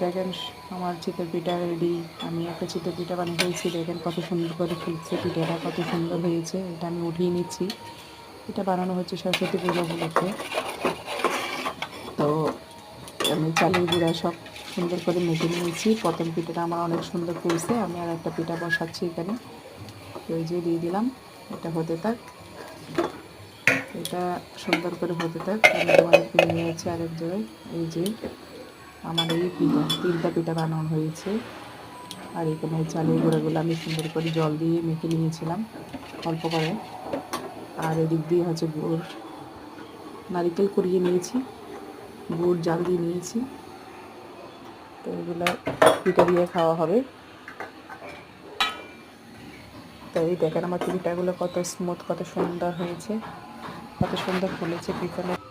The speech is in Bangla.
দেখেন আমার চিতই পিঠা রেডি। আমি একটা চিতই পিঠা বানিয়ে ফেলছি। দেখেন কত সুন্দর করে ফুলছে পিঠাটা, কত সুন্দর হয়েছে। এটা আমি উঠিয়ে নিচ্ছি। এটা বানানো হচ্ছে সরস্বতী পূজা উপলক্ষে। তো আমি চালের গুঁড়া সব সুন্দর করে মেখে নিয়েছি। প্রথম পিঠাটা আমার অনেক সুন্দর ফুলছে। আমি আর একটা পিঠা বসাচ্ছি এখানে। ওই যে দিয়ে দিলাম, এটা হতে থাক। এটা সুন্দর করে হতে থাক। আমি তোমাদেরকে নিয়ে যাচ্ছি আরেক জায়গায়। এই যে আমার এই পিঠা, 3টা পিঠা বানানো হয়েছে। আর এখানে চালের গুঁড়াগুলো আমি সুন্দর করে জল দিয়ে মেখে নিয়েছিলাম অল্প করে। আর এদিক দিয়ে হচ্ছে গুড়, নারিকেল কুড়িয়ে নিয়েছি, গুড় জাল দিয়ে নিয়েছি। তো এগুলো পিঠা দিয়ে খাওয়া হবে। তো এই দেখেন আমার পিঠাগুলো কত স্মুথ, কত সুন্দর হয়েছে, কত সুন্দর ফুলেছে পিঠাগুলো।